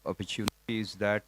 opportunities that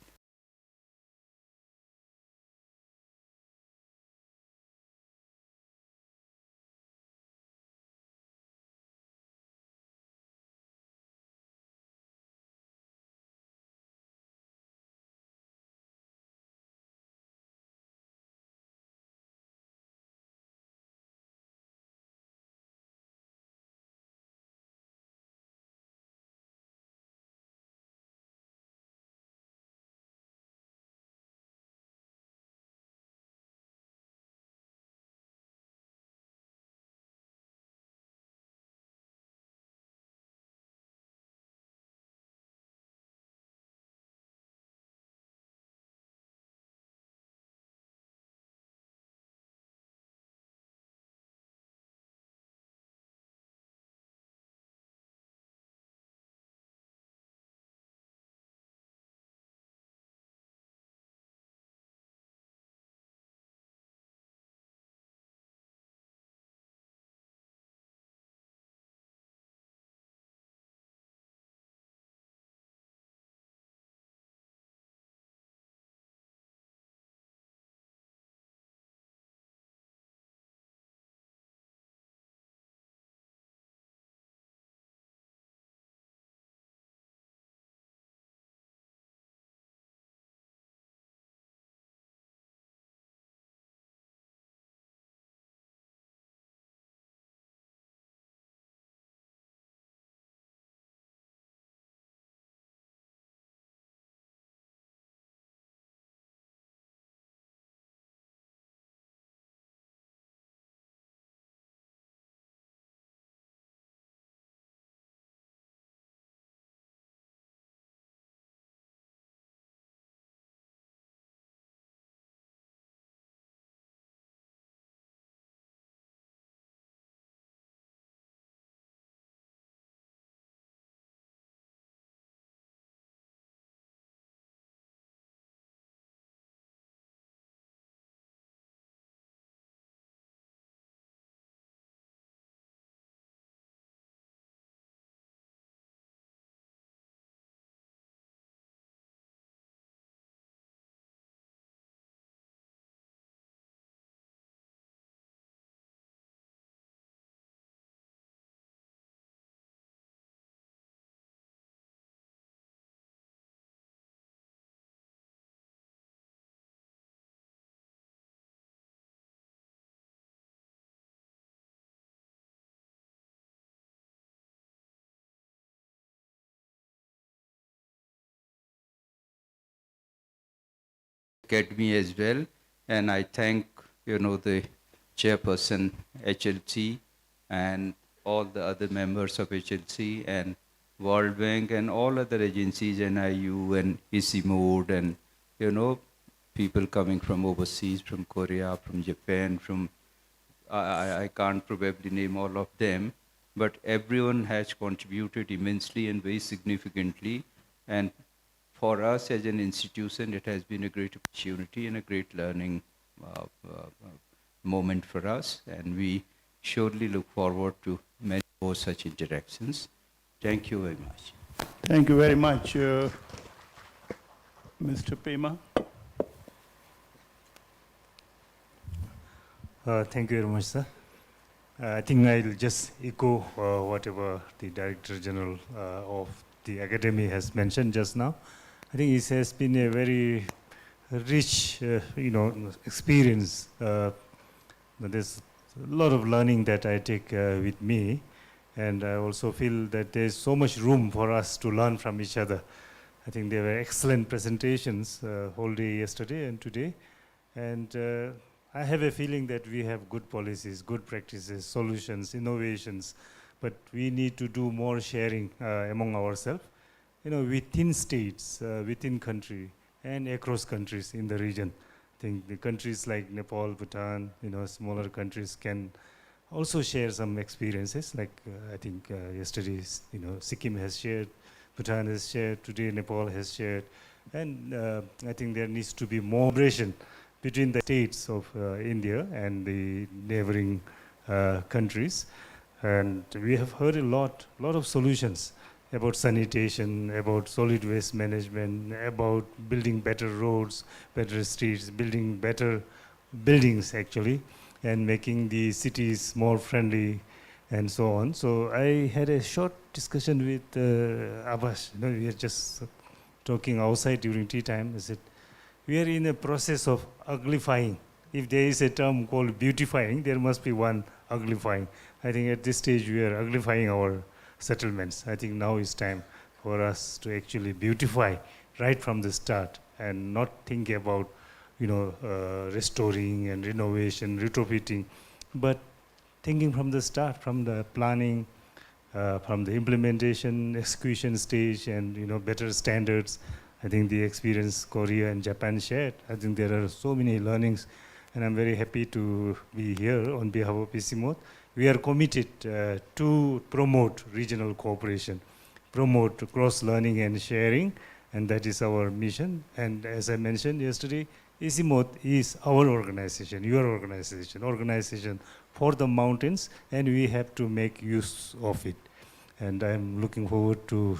academy as well. And I thank, the chairperson, HLC, and all the other members of HLC and World Bank and all other agencies, NIU and ECMOD, and, people coming from overseas, from Korea, from Japan, from, I can't probably name all of them, but everyone has contributed immensely and very significantly. And for us as an institution, it has been a great opportunity and a great learning uh, uh, moment for us. And we surely look forward to many more such interactions. Thank you very much. Thank you very much, Mr. Pema. Thank you very much, sir. I think I'll just echo whatever the Director General of the Academy has mentioned just now. I think it has been a very rich, experience. There's a lot of learning that I take with me, and I also feel that there's so much room for us to learn from each other. I think there were excellent presentations whole day yesterday and today, and I have a feeling that we have good policies, good practices, solutions, innovations, but we need to do more sharing among ourselves, within states, within country, and across countries in the region. I think the countries like Nepal, Bhutan, smaller countries can also share some experiences. Like I think yesterday, Sikkim has shared, Bhutan has shared, today Nepal has shared, and I think there needs to be more cooperation between the states of India and the neighboring countries. And we have heard a lot of solutions about sanitation, about solid waste management, about building better roads, better streets, building better buildings actually, and making the cities more friendly and so on. So I had a short discussion with Abbas. You know, we were just talking outside during tea time. I said, we are in a process of uglifying. If there is a term called beautifying, there must be one uglifying. I think at this stage we are uglifying our settlements. I think now is time for us to actually beautify right from the start and not think about, you know, restoring and renovation, retrofitting, but thinking from the start, from the planning, from the implementation, execution stage, and, you know, better standards. I think the experience Korea and Japan shared, I think there are so many learnings, and I'm very happy to be here on behalf of PCMOD. We are committed to promote regional cooperation, promote cross-learning and sharing, and that is our mission. And as I mentioned yesterday, PCMOD is our organization, your organization for the mountains, and we have to make use of it. And I'm looking forward to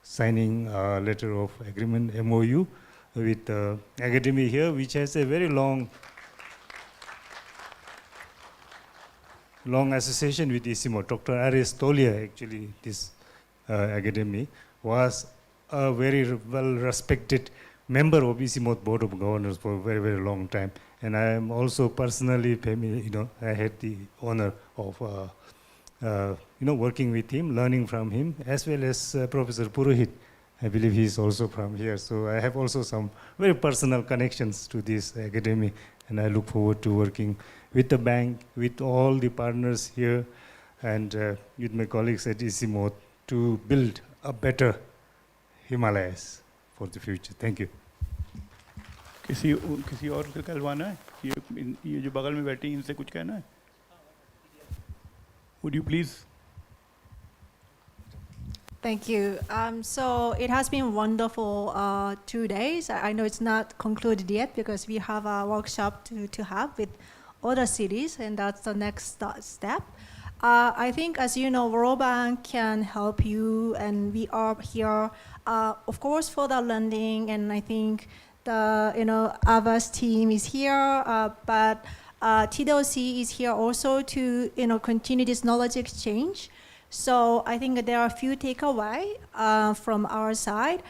signing a letter of agreement, MOU, with the academy here, which has a very long association with ISIMO. Dr. Ares Tolia, actually, this academy, was a very well-respected member of ISIMO Board of Governors for a very, very long time. And I am also personally familiar, you know, I had the honor of working with him, learning from him, as well as Professor Purohit. I believe he is also from here. So I have also some very personal connections to this academy, and I look forward to working with the bank, with all the partners here, and with my colleagues at ISIMO to build a better Himalayas for the future. Thank you. किसी और को कहलवाना है? ये जो बगल में बैठी हैं, इनसे कुछ कहना है? Would you please? Thank you. So it has been wonderful 2 days. I know it's not concluded yet because we have a workshop to have with other cities, and that's the next step. I think, as you know, World Bank can help you, and we are here, of course, for the lending, and I think the Ava's team is here, but TWC is here also to continue this knowledge exchange. So I think there are a few takeaways from our side.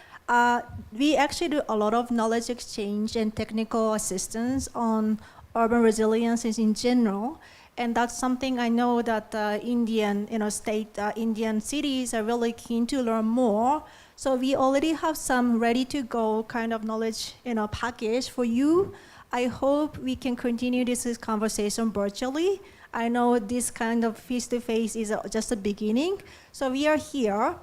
We actually do a lot of knowledge exchange and technical assistance on urban resilience in general, and that's something I know that Indian Indian cities are really keen to learn more. So we already have some ready-to-go kind of knowledge package for you. I hope we can continue this conversation virtually. I know this kind of face-to-face is just the beginning. So we are here.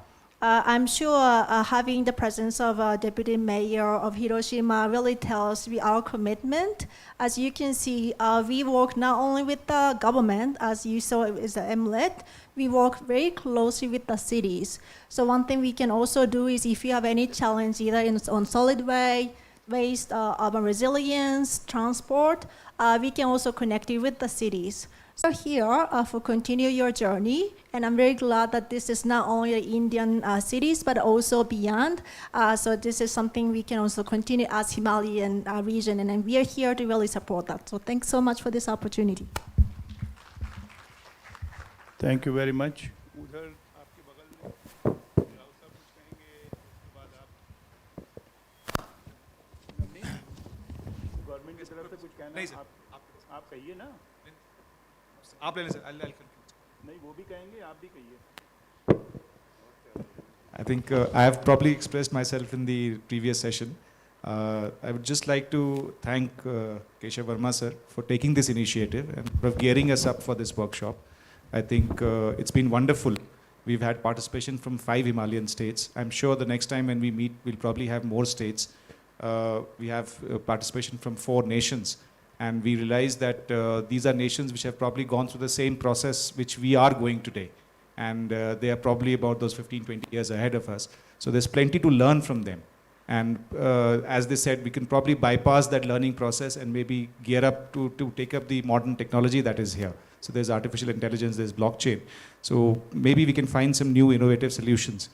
I'm sure having the presence of Deputy Mayor of Hiroshima really tells our commitment. As you can see, we work not only with the government, as you saw is the MLET, we work very closely with the cities. So one thing we can also do is if you have any challenge either on solid waste, urban resilience, transport, we can also connect you with the cities. So here for continue your journey, and I'm very glad that this is not only Indian cities, but also beyond. So this is something we can also continue as Himalayan region, and we are here to really support that. So thanks so much for this opportunity. Thank you very much. उधर आपके बगल में राव साहब कुछ कहेंगे, उसके बाद आप नहीं गवर्नमेंट की तरफ से कुछ कहना नहीं सर, आप कहिए ना आप ले लें सर, I'll conclude. नहीं वो भी कहेंगे आप भी कहिए I think I have probably expressed myself in the previous session. I would just like to thank Keshav Verma sir for taking this initiative and for gearing us up for this workshop. I think it's been wonderful. We've had participation from 5 Himalayan states. I'm sure the next time when we meet, we'll probably have more states. We have participation from 4 nations. And we realize that these are nations which have probably gone through the same process which we are going today. And they are probably about those 15, 20 years ahead of us. So there's plenty to learn from them. And as they said, we can probably bypass that learning process and maybe gear up to take up the modern technology that is here. So there's artificial intelligence, there's blockchain. So maybe we can find some new innovative solutions.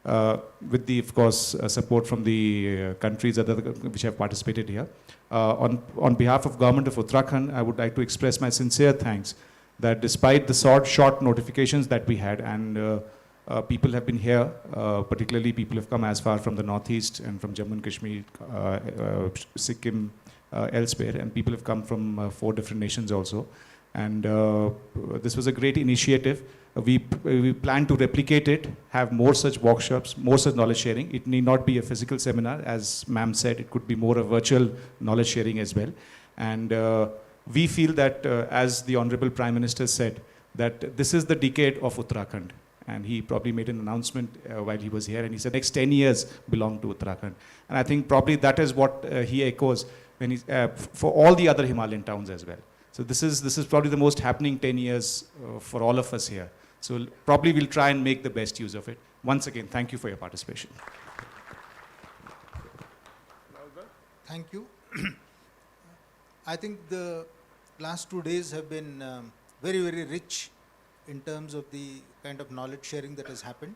with the, of course, support from the countries which have participated here. On behalf of Government of Uttarakhand, I would like to express my sincere thanks that despite the short notifications that we had, and people have been here, particularly people have come as far from the northeast and from Jammu and Kashmir, Sikkim, elsewhere, and people have come from 4 different nations also. And this was a great initiative. We plan to replicate it, have more such workshops, more such knowledge sharing. It need not be a physical seminar, as ma'am said, it could be more a virtual knowledge sharing as well. And we feel that, as the Honorable Prime Minister said, that this is the decade of Uttarakhand. And he probably made an announcement while he was here, and he said next 10 years belong to Uttarakhand. And I think probably that is what he echoes when he, for all the other Himalayan towns as well. So this is probably the most happening 10 years for all of us here. So probably we'll try and make the best use of it. Once again, thank you for your participation. Thank you. I think the last 2 days have been very, very rich in terms of the kind of knowledge sharing that has happened.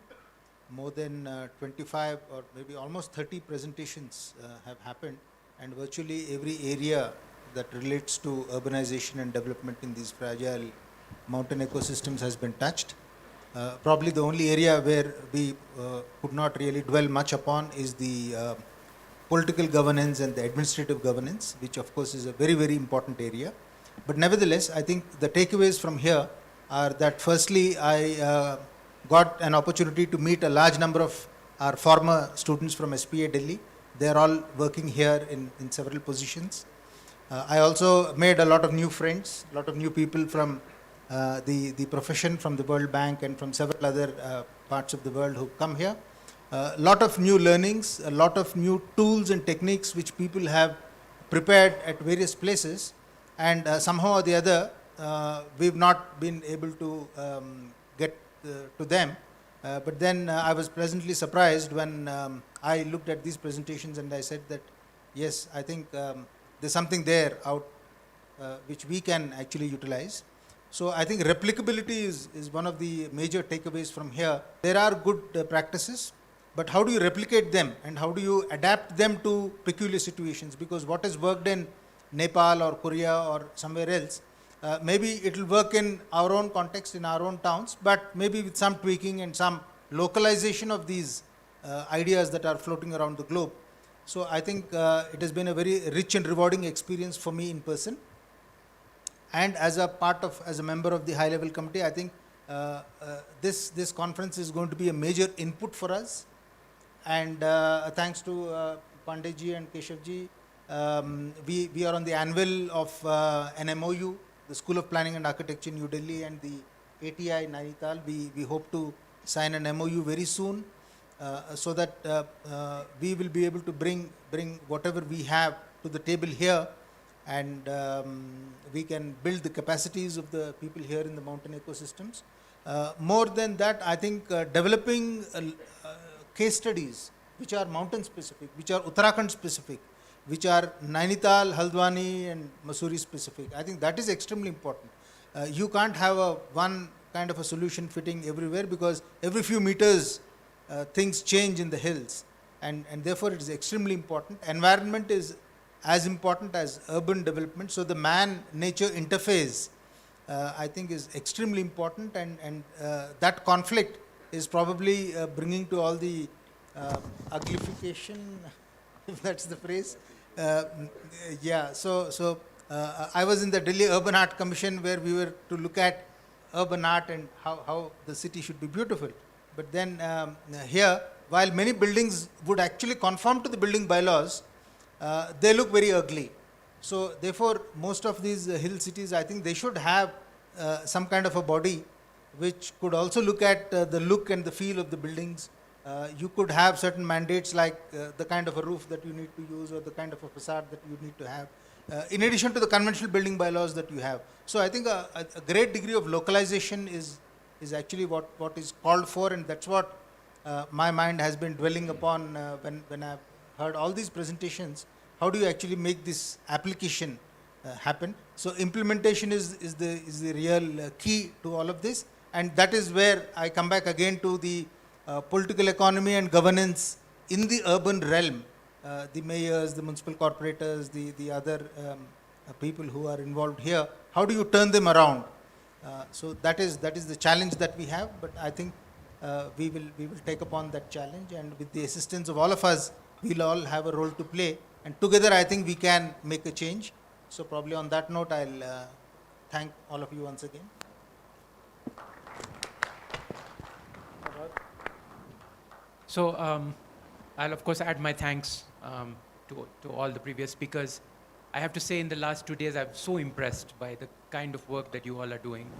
More than 25 or maybe almost 30 presentations have happened, and virtually every area that relates to urbanization and development in these fragile mountain ecosystems has been touched. Probably the only area where we could not really dwell much upon is the political governance and the administrative governance, which of course is a very, very important area. But nevertheless, I think the takeaways from here are that firstly, I got an opportunity to meet a large number of our former students from SPA Delhi. They are all working here in several positions. I also made a lot of new friends, a lot of new people from the profession, from the World Bank and from several other parts of the world who come here. A lot of new learnings, a lot of new tools and techniques which people have prepared at various places, and somehow or the other we've not been able to get to them. But then I was pleasantly surprised when I looked at these presentations and I said that, yes, I think there's something there out which we can actually utilize. So I think replicability is one of the major takeaways from here. There are good practices, but how do you replicate them and how do you adapt them to peculiar situations? Because what has worked in Nepal or Korea or somewhere else, maybe it will work in our own context, in our own towns, but maybe with some tweaking and some localization of these ideas that are floating around the globe. So I think it has been a very rich and rewarding experience for me in person. And as a member of the high level committee, I think this conference is going to be a major input for us. And thanks to Pandeyji and Keshevji, we are on the anvil of an MOU, the School of Planning and Architecture in New Delhi and the ATI Nainital. We hope to sign an MOU very soon, so that we will be able to bring whatever we have to the table here, and we can build the capacities of the people here in the mountain ecosystems. More than that, I think developing case studies which are mountain specific, which are Uttarakhand specific, which are Nainital, Haldwani and Mussoorie specific. I think that is extremely important. You can't have one kind of a solution fitting everywhere, because every few meters things change in the hills, and therefore it is extremely important. Environment is as important as urban development. So the man-nature interface, I think, is extremely important, and that conflict is probably bringing to all the uglification, if that's the phrase. Yeah, so I was in the Delhi Urban Art Commission, where we were to look at urban art and how the city should be beautiful. But then here, while many buildings would actually conform to the building bylaws, they look very ugly. So therefore, most of these hill cities, I think they should have some kind of a body which could also look at the look and the feel of the buildings. You could have certain mandates like the kind of a roof that you need to use, or the kind of a facade that you need to have, in addition to the conventional building bylaws that you have. So I think a great degree of localization is actually what is called for, and that's what my mind has been dwelling upon when I've heard all these presentations. How do you actually make this application happen? So implementation is the real key to all of this, and that is where I come back again to the political economy and governance in the urban realm, the mayors, the municipal corporators, the other people who are involved here, how do you turn them around? So that is the challenge that we have, but I think we will take upon that challenge, and with the assistance of all of us, we'll all have a role to play, and together I think we can make a change. So probably on that note, I'll thank all of you once again. So I'll of course add my thanks to all the previous speakers. I have to say in the last 2 days I'm so impressed by the kind of work that you all are doing.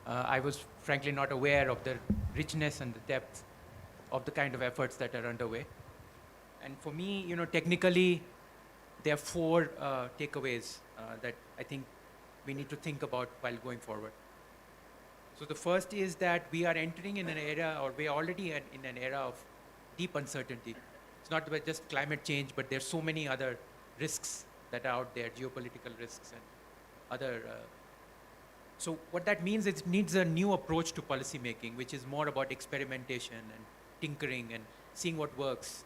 I was frankly not aware of the richness and the depth of the kind of efforts that are underway. And for me, you know, technically, there are 4 takeaways that I think we need to think about while going forward. So the first is that we are entering in an era, or we are already in an era of deep uncertainty. It's not about just climate change, but there's so many other risks that are out there, geopolitical risks and other. So what that means is it needs a new approach to policy making, which is more about experimentation and tinkering and seeing what works,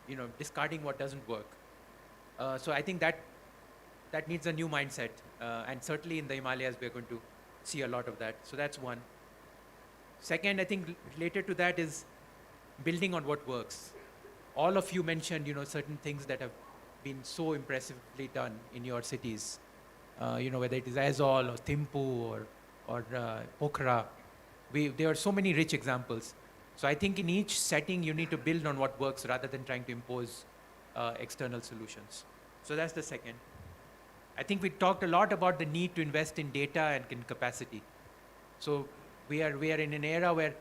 you know, discarding what doesn't work. So I think that needs a new mindset, and certainly in the Himalayas we're going to see a lot of that. So that's one. Second, I think related to that is building on what works. All of you mentioned, you know, certain things that have been so impressively done in your cities. You know, whether it is Aizawl or Thimphu or Pokhara. There are so many rich examples. So I think in each setting you need to build on what works rather than trying to impose external solutions. So that's the second. I think we talked a lot about the need to invest in data and in capacity. So we are in an era where,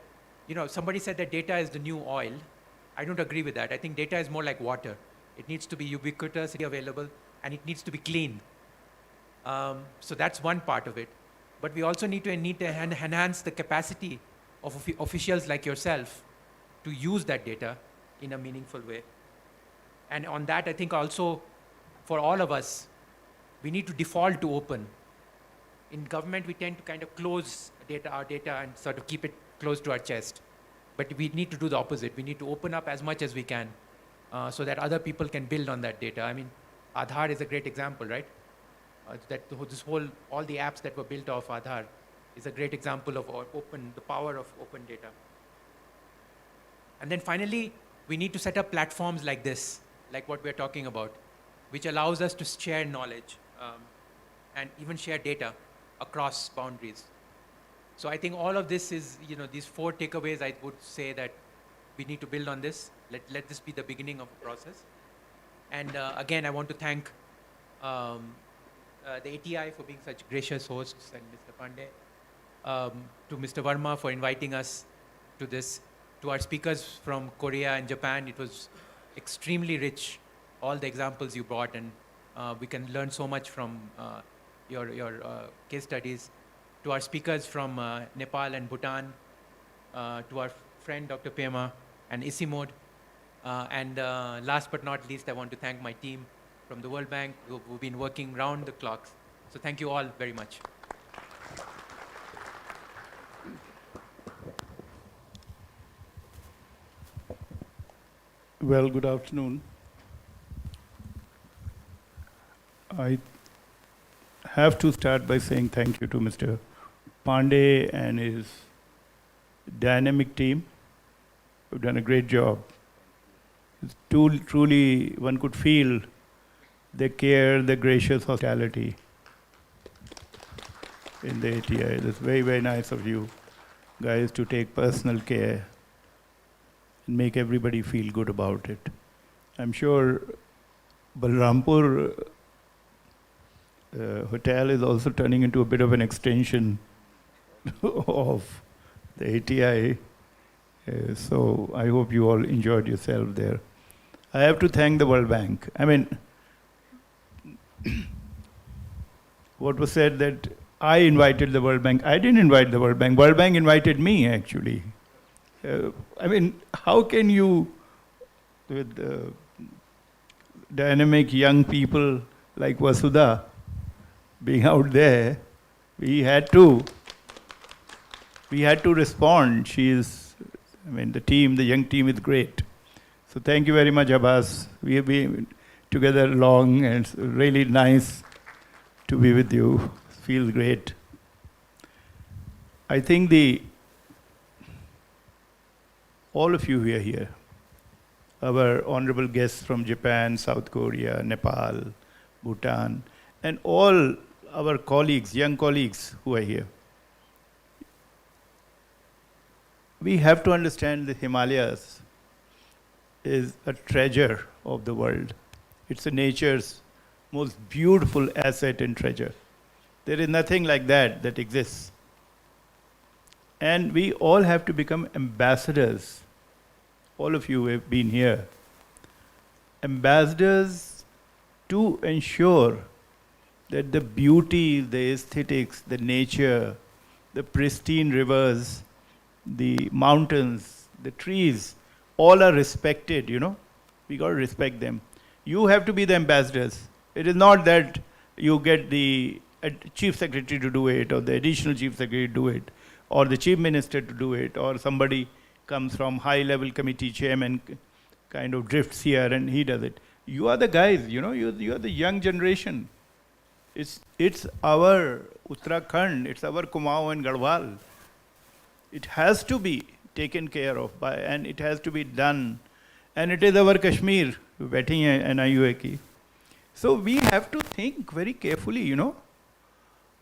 you know, somebody said that data is the new oil. I don't agree with that. I think data is more like water. It needs to be ubiquitously available, and it needs to be clean. So that's one part of it. But we also need to enhance the capacity of officials like yourself to use that data in a meaningful way. And on that, I think also for all of us, we need to default to open. In government, we tend to kind of close our data and sort of keep it close to our chest. But we need to do the opposite. We need to open up as much as we can so that other people can build on that data. I mean, Aadhaar is a great example, right? All the apps that were built off Aadhaar is a great example of the power of open data. And then finally, we need to set up platforms like this, like what we're talking about, which allows us to share knowledge and even share data across boundaries. So I think all of this is, you know, these 4 takeaways, I would say that we need to build on this. Let this be the beginning of a process. And again, I want to thank the ATI for being such gracious hosts, and Mr. Pandey, to Mr. Verma for inviting us to this, to our speakers from Korea and Japan. It was extremely rich, all the examples you brought, and we can learn so much from your case studies. To our speakers from Nepal and Bhutan, to our friend Dr. Pema and Isimod, and last but not least, I want to thank my team from the World Bank who've been working round the clock. So thank you all very much. Well, good afternoon. I have to start by saying thank you to Mr. Pandey and his dynamic team, who've done a great job. It's truly, one could feel the care, the gracious hospitality in the ATI. It's very, very nice of you guys to take personal care and make everybody feel good about it. I'm sure Balrampur hotel is also turning into a bit of an extension of the ATI. So I hope you all enjoyed yourself there. I have to thank the World Bank. I mean, what was said that I invited the World Bank. I didn't invite the World Bank. World Bank invited me, actually. I mean, how can you, with dynamic young people like Vasudha being out there, we had to respond. She is I mean, the young team is great. So thank you very much, Abbas. We have been together long, and it's really nice to be with you. Feels great. I think all of you who are here, our honorable guests from Japan, South Korea, Nepal, Bhutan, and all our colleagues, young colleagues who are here. We have to understand the Himalayas is a treasure of the world. It's a nature's most beautiful asset and treasure. There is nothing like that exists. And we all have to become ambassadors. All of you have been here. Ambassadors to ensure that the beauty, the aesthetics, the nature, the pristine rivers, the mountains, the trees, all are respected, you know. We got to respect them. You have to be the ambassadors. It is not that you get the chief secretary to do it, or the additional chief secretary to do it, or the chief minister to do it, or somebody comes from high-level committee chairman kind of drifts here and he does it. You are the guys, you know, you are the young generation. It's our Uttarakhand, it's our Kumaon and Garhwal. It has to be taken care of by, and it has to be done. And it is our Kashmir, बैठी हैं NIUA की. So we have to think very carefully, you know,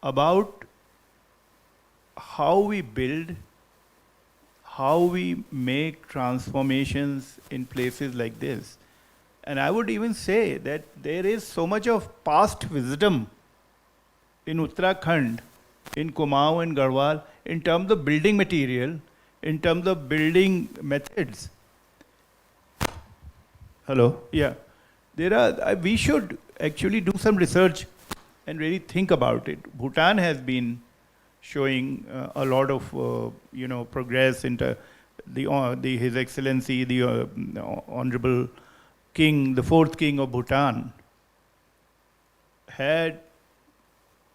about how we build, how we make transformations in places like this. And I would even say that there is so much of past wisdom in Uttarakhand, in Kumaon and Garhwal, in terms of building material, in terms of building methods. Hello? Yeah. We should actually do some research and really think about it. Bhutan has been showing a lot of progress into His Excellency, the Honorable King, the fourth King of Bhutan, had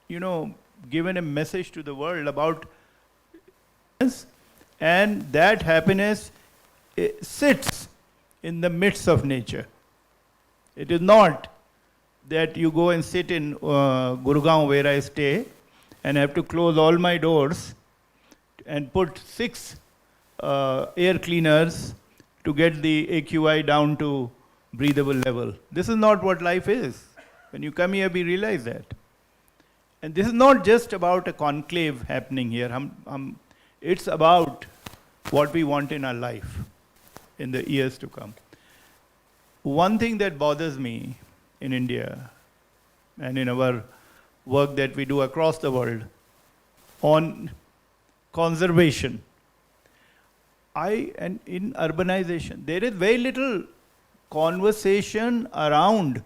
given a message to the world about happiness, and that happiness sits in the midst of nature. It is not that you go and sit in Gurgaon, where I stay, and have to close all my doors and put 6 air cleaners to get the AQI down to breathable level. This is not what life is. When you come here, we realize that. And this is not just about a conclave happening here. It's about what we want in our life in the years to come. One thing that bothers me in India and in our work that we do across the world on conservation, and in urbanization, there is very little conversation around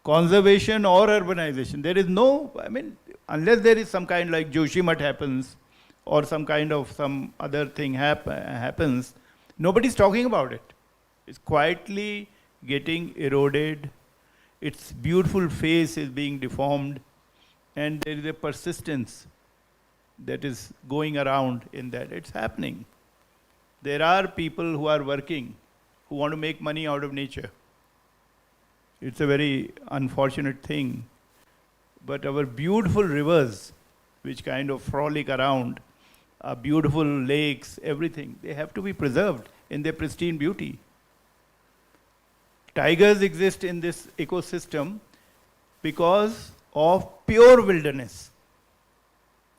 conservation or urbanization. There is no, unless there is some kind like Joshimat happens or some other thing happens, nobody's talking about it. It's quietly getting eroded. Its beautiful face is being deformed, and there is a persistence that is going around in that. It's happening. There are people who are working, who want to make money out of nature. It's a very unfortunate thing. But our beautiful rivers, which kind of frolic around, our beautiful lakes, everything, they have to be preserved in their pristine beauty. Tigers exist in this ecosystem because of pure wilderness,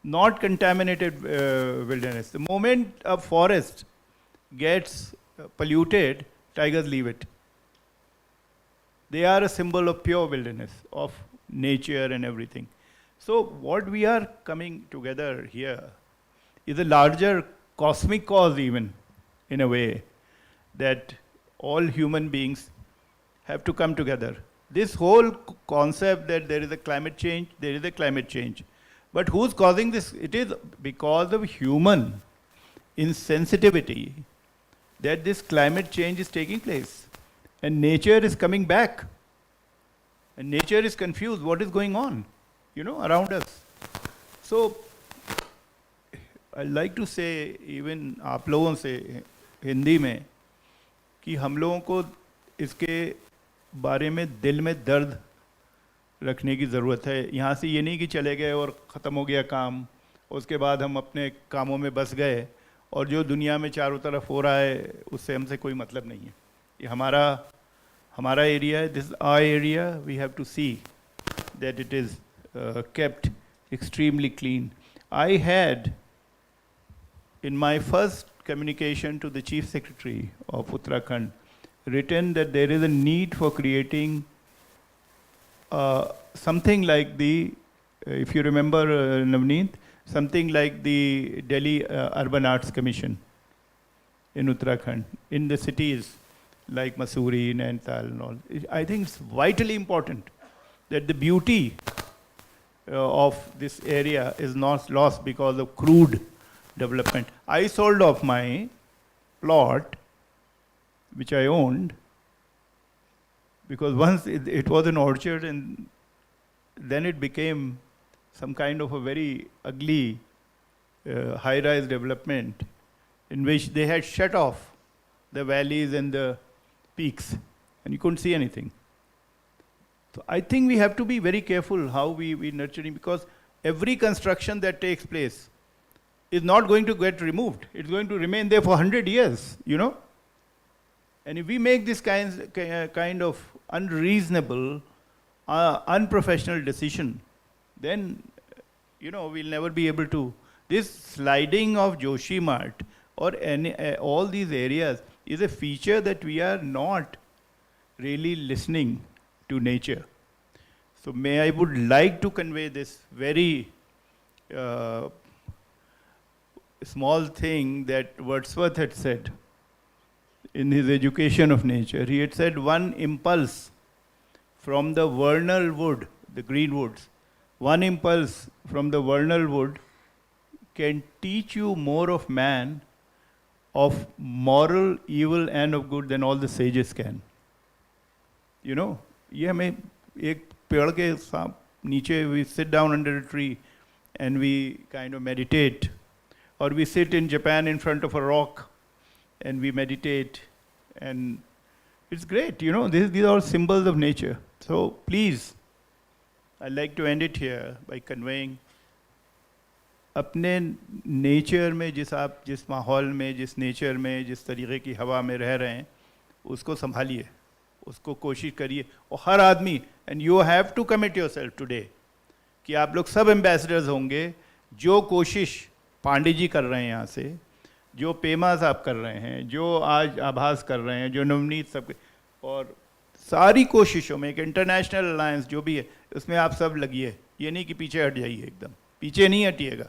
not contaminated wilderness. The moment a forest gets polluted, tigers leave it. They are a symbol of pure wilderness, of nature and everything. So what we are coming together here is a larger cosmic cause, even, in a way, that all human beings have to come together. This whole concept that there is a climate change, there is a climate change. But who's causing this? It is because of human insensitivity that this climate change is taking place. And nature is coming back. And nature is confused. What is going on, around us? So, I like to say even आप लोगों से हिंदी में कि हम लोगों को इसके बारे में दिल में दर्द रखने की ज़रूरत है। यहाँ से ये नहीं कि चले गए और ख़त्म हो गया काम, उसके बाद हम अपने कामों में बस गए और जो दुनिया में चारों तरफ हो रहा है उससे हमसे कोई मतलब नहीं है। ये हमारा हमारा एरिया है, this our area, we have to see that it is kept extremely clean. I had, in my first communication to the Chief Secretary of Uttarakhand, written that there is a need for creating something like the, if you remember, Navneet, something like the Delhi Urban Arts Commission in Uttarakhand, in the cities like Mussoorie, Nainital and all. I think it's vitally important that the beauty of this area is not lost because of crude development. I sold off my plot, which I owned, because once it was an orchard and then it became some kind of a very ugly high-rise development in which they had shut off the valleys and the peaks and you couldn't see anything. So I think we have to be very careful how we nurturing, because every construction that takes place is not going to get removed. It's going to remain there for 100 years, you know. And if we make this kind of unreasonable, unprofessional decision, then, you know, we'll never be able to. This sliding of Joshi Mart or all these areas is a feature that we are not really listening to nature. So I would like to convey this very small thing that Wordsworth had said in his Education of Nature. He had said, one impulse from the vernal wood, the green woods, one impulse from the vernal wood can teach you more of man, of moral evil and of good than all the sages can. You know, ये हमें एक पेड़ के नीचे we sit down under a tree and we kind of meditate, or we sit in Japan in front of a rock and we meditate, and it's great, you know. These are all symbols of nature. So please, I'd like to end it here by conveying अपने nature में जिस माहौल में, जिस nature में, जिस तरीके की हवा में रह रहे हैं, उसको संभालिए, उसको कोशिश करिए, और हर आदमी, and you have to commit yourself today कि आप लोग सब एम्बेसडर्स होंगे। जो कोशिश पांडे जी कर रहे हैं यहाँ से, जो पेमा साहब कर रहे हैं, जो आज आभास कर रहे हैं, जो नवनीत सब, और सारी कोशिशों में एक इंटरनेशनल अलायंस जो भी है उसमें आप सब लगिए। ये नहीं कि पीछे हट जाइए, एकदम पीछे नहीं हटिएगा।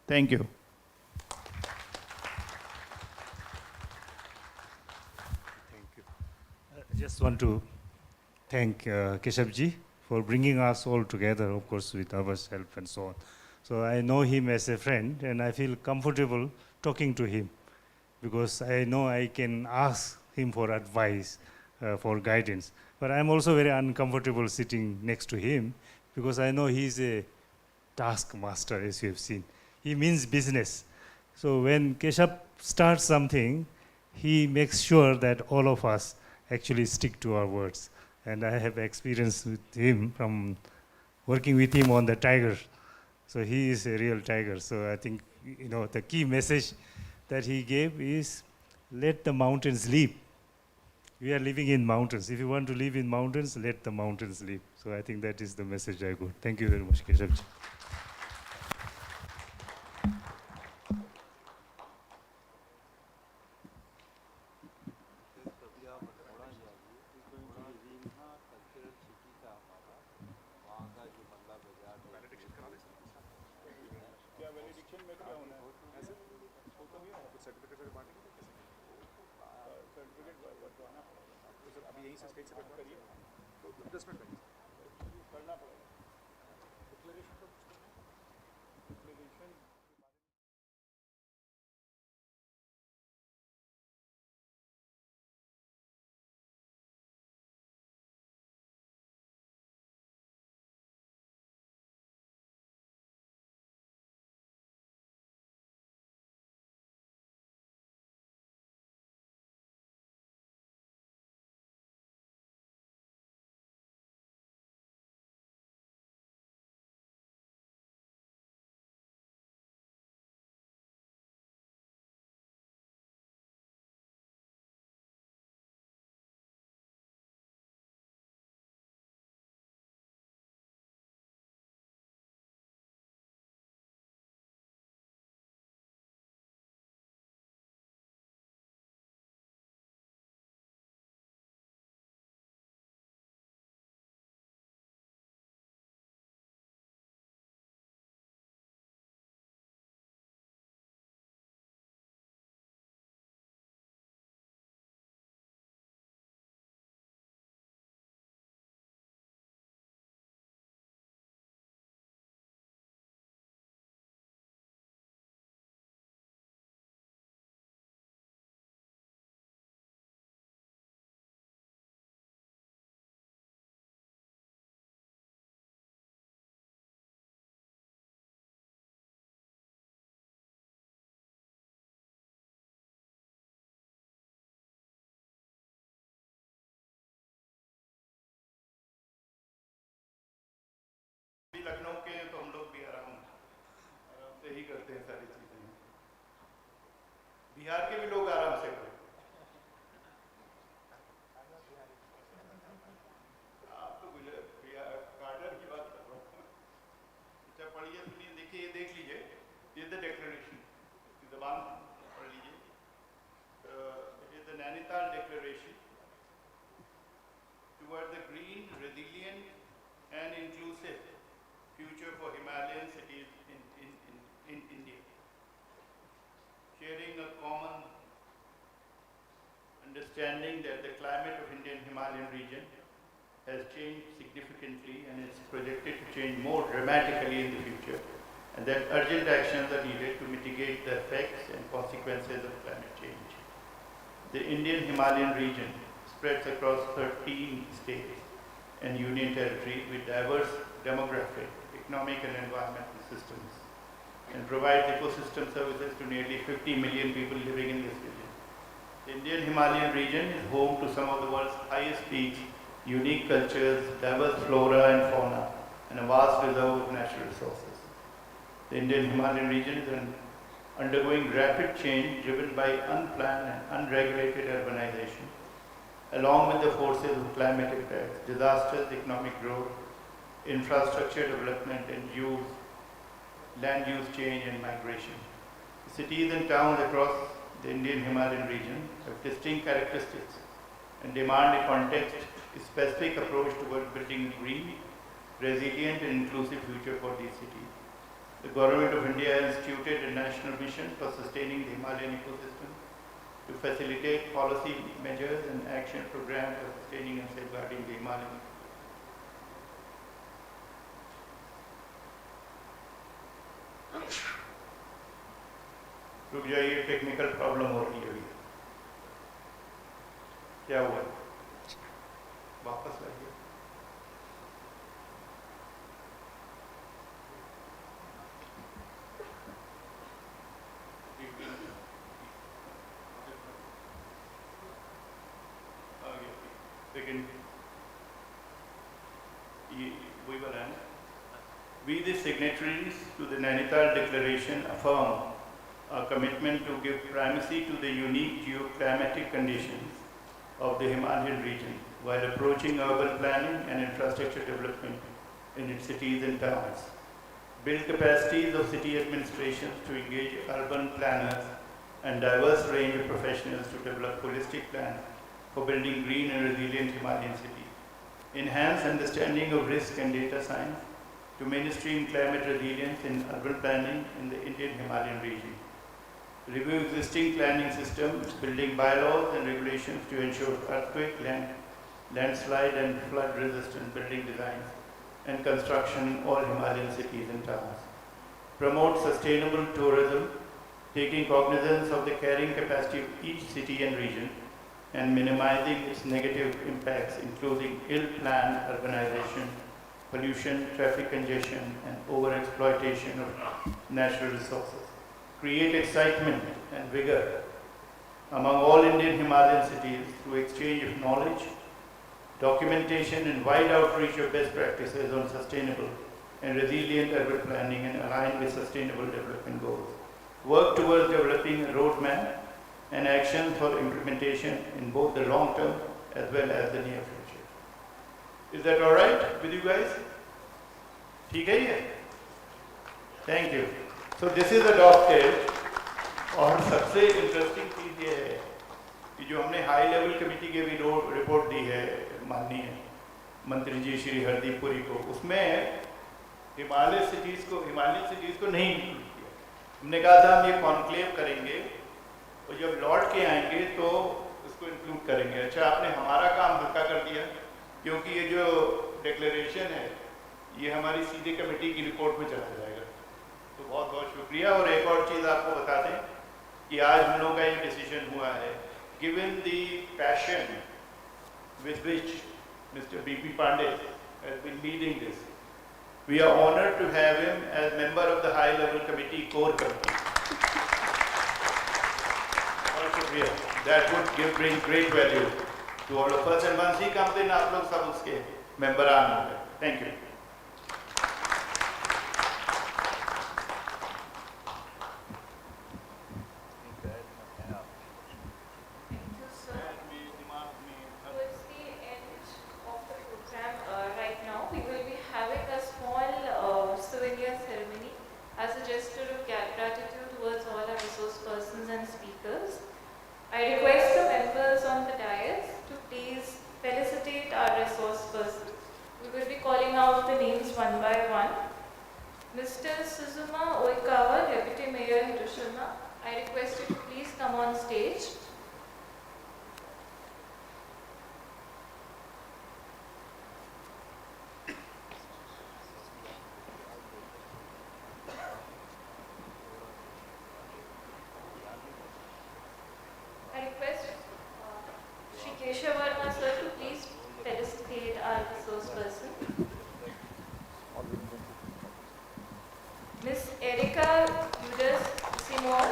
Thank you. Just want to thank Keshav ji for bringing us all together, of course, with our help and so on. So I know him as a friend, and I feel comfortable talking to him because I know I can ask him for advice, for guidance. But I'm also very uncomfortable sitting next to him because I know he's a taskmaster, as you have seen. He means business. So when Keshav starts something, he makes sure that all of us actually stick to our words. And I have experience with him from working with him on the tiger. So he is a real tiger. So I think, you know, the key message that he gave is let the mountains live. We are living in mountains. If you want to live in mountains, let the mountains live. So I think that is the message I got. Thank you very much, Keshav ji. करना पड़ेगा। and inclusive future for Himalayan cities in India, sharing a common understanding that the climate of Indian Himalayan region has changed significantly and is projected to change more dramatically in the future, and that urgent actions are needed to mitigate the effects and consequences of climate change. The Indian Himalayan region spreads across 13 states and union territories with diverse demographic, economic and environmental systems, and provides ecosystem services to nearly 50 million people living in this region. The Indian Himalayan region is home to some of the world's highest peaks, unique cultures, diverse flora and fauna, and a vast reserve of natural resources. The Indian Himalayan region is undergoing rapid change driven by unplanned and unregulated urbanization, along with the forces of climate impacts, disasters, economic growth, infrastructure development and land use change and migration. Cities and towns across the Indian Himalayan region have distinct characteristics and demand a context-specific approach towards building a green, resilient and inclusive future for these cities. The Government of India has instituted a national mission for sustaining the Himalayan ecosystem to facilitate policy measures and action programs for sustaining and safeguarding the Himalayan. रुक जाइए, technical problem हो रही है अभी। क्या हुआ? वापस लाइए। We, the signatories to the Nainital Declaration, affirm our commitment to give primacy to the unique geoclimatic conditions of the Himalayan region while approaching urban planning and infrastructure development in its cities and towns. Build capacities of city administrations to engage urban planners and diverse range of professionals to develop holistic plans for building green and resilient Himalayan cities. Enhance understanding of risk and data science to mainstream climate resilience in urban planning in the Indian Himalayan region. Review existing planning systems, building bylaws and regulations to ensure earthquake, landslide and flood resistant building designs and construction in all Himalayan cities and towns. Promote sustainable tourism, taking cognizance of the carrying capacity of each city and region and minimizing its negative impacts, including ill-planned urbanization, pollution, traffic congestion, and overexploitation of natural resources. Create excitement and vigor among all Indian Himalayan cities through exchange of knowledge, documentation, and wide outreach of best practices on sustainable and resilient urban planning and aligned with sustainable development goals. Work towards developing a roadmap and actions for implementation in both the long term as well as the near future. Is that all right with you guys? ठीक है ये? Thank you. So this is adopted. और सबसे interesting चीज़ ये है कि जो हमने हाई लेवल कमेटी के भी रिपोर्ट दी है माननीय मंत्री जी श्री हरदीप पुरी को, उसमें हिमालयन सिटीज़ को नहीं इंक्लूड किया। हमने कहा था हम ये कॉन्क्लेव करेंगे और जब लौट के आएंगे तो इसको इंक्लूड करेंगे। अच्छा, आपने हमारा काम हल्का कर दिया, क्योंकि ये जो डिक्लेरेशन है ये हमारी सीधे कमेटी की रिपोर्ट में चला जाएगा। तो बहुत बहुत शुक्रिया। और एक और चीज़ आपको बता दें कि आज हम लोगों का ये डिसीजन हुआ है, given the passion with which Mr. B.P. Pandey has been leading this, we are honored to have him as member of the High Level Committee Core Committee. That would bring great value to all of us, and once he comes in, आप लोग सब उसके मेंबरान होंगे. Thank you. I request the members on the dais to please felicitate our resource persons. We will be calling out Mr. Suzuma Oikawa, Deputy Mayor Hiroshima, I request you to please come on stage. I request Shri Keshav Verma sir to please felicitate our resource person. Miss Erica Judas Simon,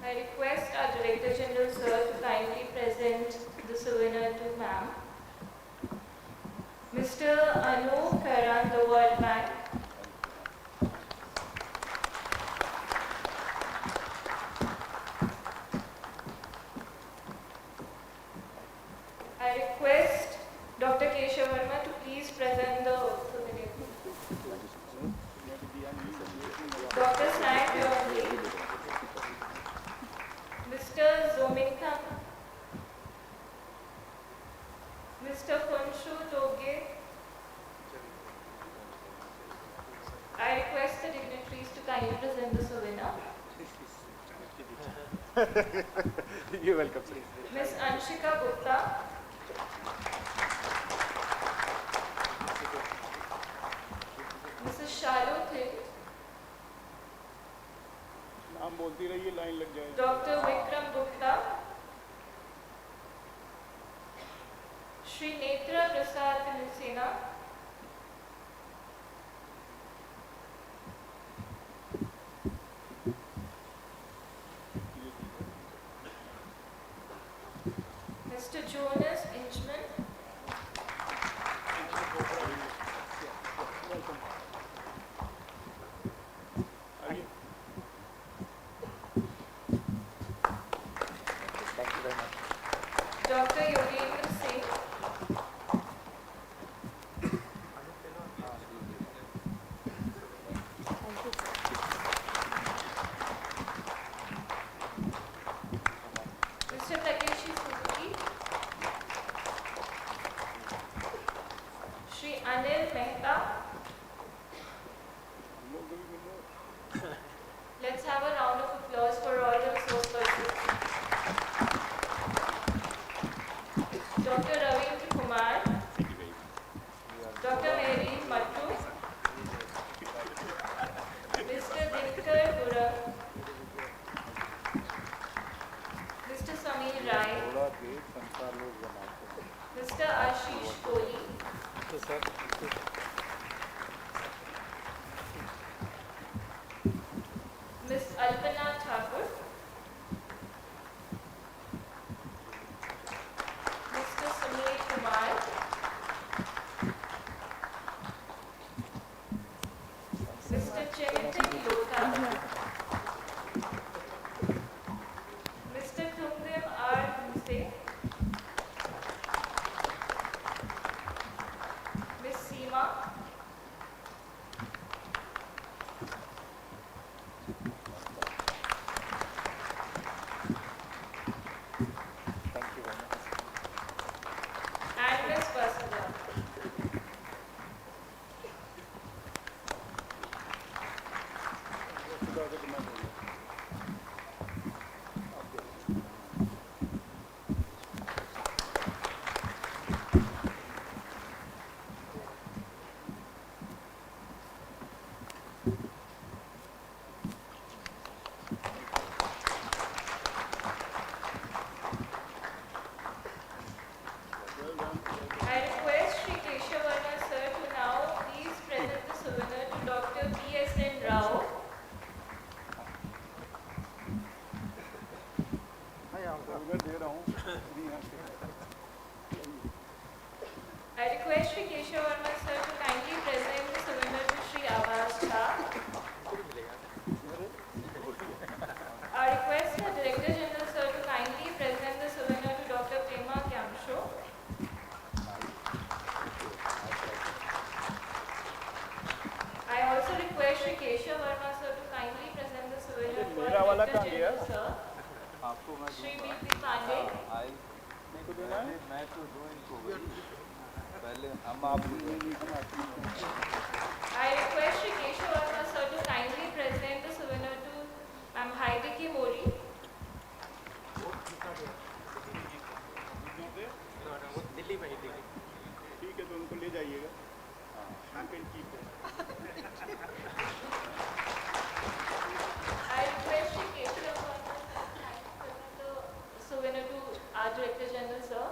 I request our Director General sir to kindly present the souvenir to ma'am. Mr. Anu Karan, the World Bank. I request Dr. Keshav Verma to please present the souvenir. Dr. Sang Yongli, Mr. Zomin Khan, Mr. Funshu Toge. I request the dignitaries to kindly present the souvenir. You're welcome, sir. Ms. Anshika Gupta, Mrs. Shalu Thind, नाम बोलती रहिए line लग जाएगी. Dr. Vikram Gupta, Shri Netra Prasad Nisena, Mr. Jonas Inchman, Dr. Yogendra Singh, Mr. Takeshi Suzuki, Shri Anil Mehta. Let's have a round of applause for all the resource persons. Dr. Ravindra Kumar, Dr. Mary Mattu, Mr. Dinkar Gurung, Mr. Samir Rai, Mr. Ashish Kohli, Miss Alpana Thakur, Mr. Sunil Kumar, Mr. Chenitin Lota, Mr. Tungdim R. Muse, Miss Seema, and Miss Vasudha. General Sir, Shri B.P. Pandey. I request Shri Keshav Verma Sir to kindly present the souvenir to Ma'am Heidi K. Mori. ठीक है तो उनको ले जाइएगा You can keep it. I request Shri Keshav Verma Sir to kindly present the souvenir to our Director General Sir.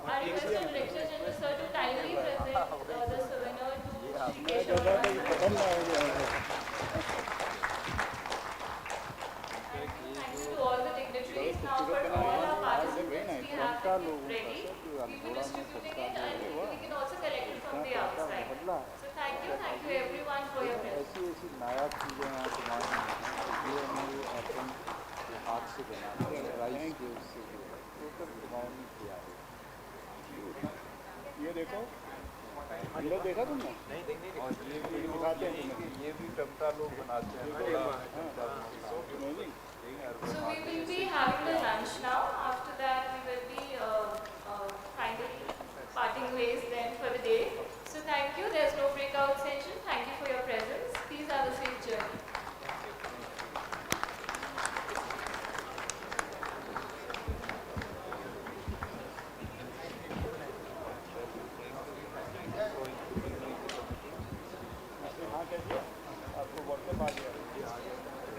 I request the Director General Sir to kindly present the souvenir to Shri Keshav Verma Sir. Thank you to all the dignitaries. Now for all our participants, we have the gift ready. We will be distributing it and we can also collect it from the outside. So thank you everyone for your presence. ऐसी ऐसी नायाब चीज़ें हैं तुम्हारी ये हमें अपन हाथ से बनाते हैं राइस के उससे जो है टोटल डिमांड किया है ये देखो अंदर देखा तुमने और ये भी दिखाते हैं ये भी टमटा लोग बनाते हैं So we will be having the lunch now. After that, we will be finally parting ways then for the day. So thank you. There's no breakout session. Thank you for your presence. Please have a safe journey. हाँ कैसे आपको WhatsApp आ गया